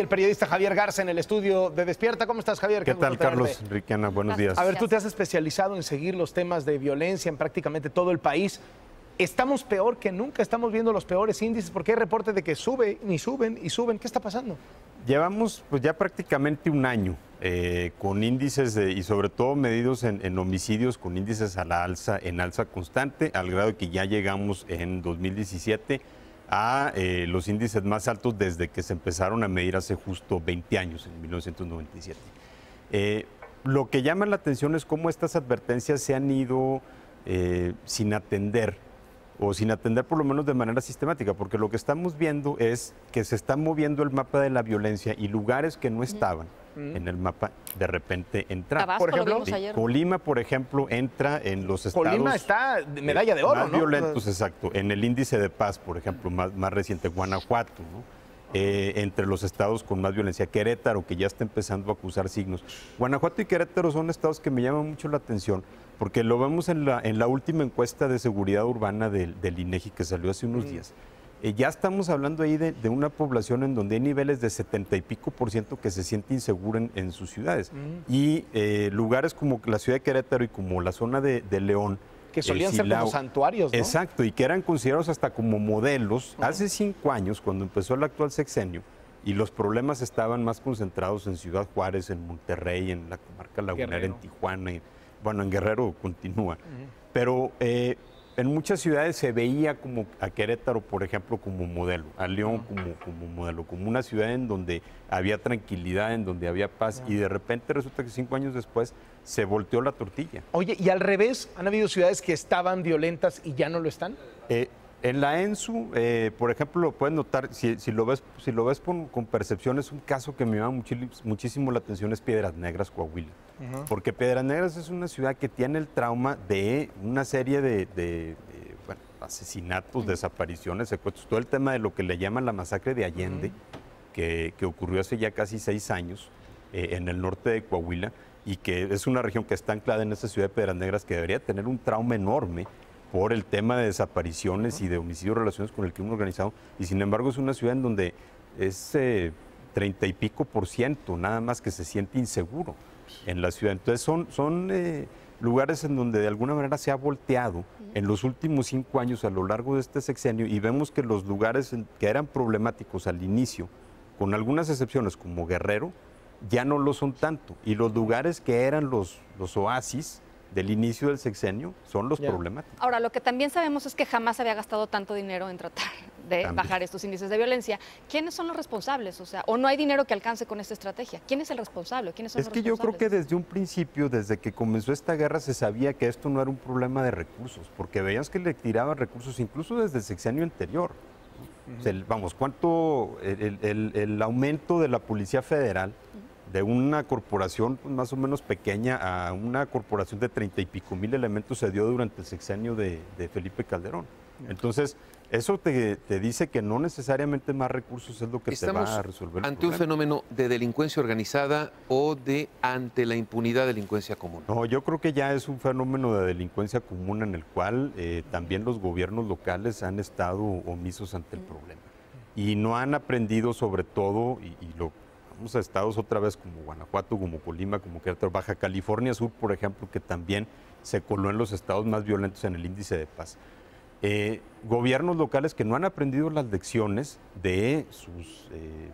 El periodista Javier Garza en el estudio de Despierta. ¿Cómo estás, Javier? ¿Qué tal, Carlos? Enriqueana, buenos días. A ver, tú te has especializado en seguir los temas de violencia en prácticamente todo el país. Estamos peor que nunca, estamos viendo los peores índices porque hay reportes de que suben y suben y suben. ¿Qué está pasando? Llevamos pues ya prácticamente un año con índices y sobre todo medidos en homicidios con índices a la alza, en alza constante, al grado de que ya llegamos en 2017 a los índices más altos desde que se empezaron a medir hace justo 20 años, en 1997. Lo que llama la atención es cómo estas advertencias se han ido sin atender, o sin atender por lo menos de manera sistemática, porque lo que estamos viendo es que se está moviendo el mapa de la violencia y lugares que no estaban en el mapa de repente entran. Tabasco, por ejemplo, lo vimos ayer. Colima, por ejemplo, entra en los estados... Colima está medalla de oro, más ¿no? violentos, exacto. En el índice de paz, por ejemplo, más reciente, Guanajuato, ¿no? Entre los estados con más violencia. Querétaro, que ya está empezando a acusar signos. Guanajuato y Querétaro son estados que me llaman mucho la atención, porque lo vemos en la última encuesta de seguridad urbana del INEGI que salió hace unos días. Ya estamos hablando ahí de una población en donde hay niveles de 70 y pico % que se siente insegura en sus ciudades. Y lugares como la ciudad de Querétaro y como la zona de León, que solían ser como santuarios, ¿no? Exacto, y que eran considerados hasta como modelos. Hace 5 años, cuando empezó el actual sexenio, y los problemas estaban más concentrados en Ciudad Juárez, en Monterrey, en la comarca lagunera, Guerrero. en Tijuana, bueno, en Guerrero continúa. Pero en muchas ciudades se veía como a Querétaro, por ejemplo, como modelo, a León como modelo, como una ciudad en donde había tranquilidad, en donde había paz, y de repente resulta que 5 años después se volteó la tortilla. Oye, y al revés, ¿han habido ciudades que estaban violentas y ya no lo están? En la ENSU, por ejemplo, lo puedes notar, si lo ves con percepción, es un caso que me llama muchísimo la atención, es Piedras Negras, Coahuila. Porque Piedras Negras es una ciudad que tiene el trauma de una serie de asesinatos, desapariciones, secuestros, todo el tema de lo que le llaman la masacre de Allende, que ocurrió hace ya casi 6 años en el norte de Coahuila, y que es una región que está anclada en esa ciudad de Piedras Negras, que debería tener un trauma enorme por el tema de desapariciones y de homicidios relacionados con el crimen organizado, y sin embargo es una ciudad en donde es 30 y pico % nada más que se siente inseguro en la ciudad. Entonces son lugares en donde de alguna manera se ha volteado en los últimos 5 años a lo largo de este sexenio, y vemos que los lugares que eran problemáticos al inicio, con algunas excepciones como Guerrero, ya no lo son tanto, y los lugares que eran los oasis del inicio del sexenio son los problemáticos. Ahora, lo que también sabemos es que jamás se había gastado tanto dinero en tratar de bajar estos índices de violencia. ¿Quiénes son los responsables? O sea, ¿o no hay dinero que alcance con esta estrategia? ¿Quién es el responsable? ¿Quiénes son los responsables? Yo creo que desde un principio, desde que comenzó esta guerra, se sabía que esto no era un problema de recursos, porque veías que le tiraban recursos incluso desde el sexenio anterior. O sea, vamos, ¿cuánto el aumento de la Policía Federal de una corporación pues, más o menos pequeña a una corporación de 30 y pico mil elementos se dio durante el sexenio de Felipe Calderón? Entonces, eso te dice que no necesariamente más recursos es lo que te va a resolver el ¿Ante problema. un fenómeno de delincuencia organizada o ante la impunidad de delincuencia común? No, yo creo que ya es un fenómeno de delincuencia común en el cual también los gobiernos locales han estado omisos ante el problema. Y no han aprendido sobre todo, vamos a estados otra vez como Guanajuato, como Colima, como Querétaro, Baja California Sur, por ejemplo, que también se coló en los estados más violentos en el índice de paz. Gobiernos locales que no han aprendido las lecciones de sus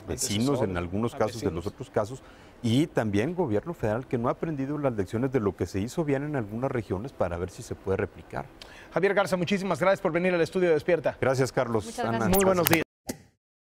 vecinos, en algunos casos, de los otros casos, y también gobierno federal que no ha aprendido las lecciones de lo que se hizo bien en algunas regiones para ver si se puede replicar. Javier Garza, muchísimas gracias por venir al estudio de Despierta. Gracias, Carlos. Muchas gracias. Ana, Muy buenos días.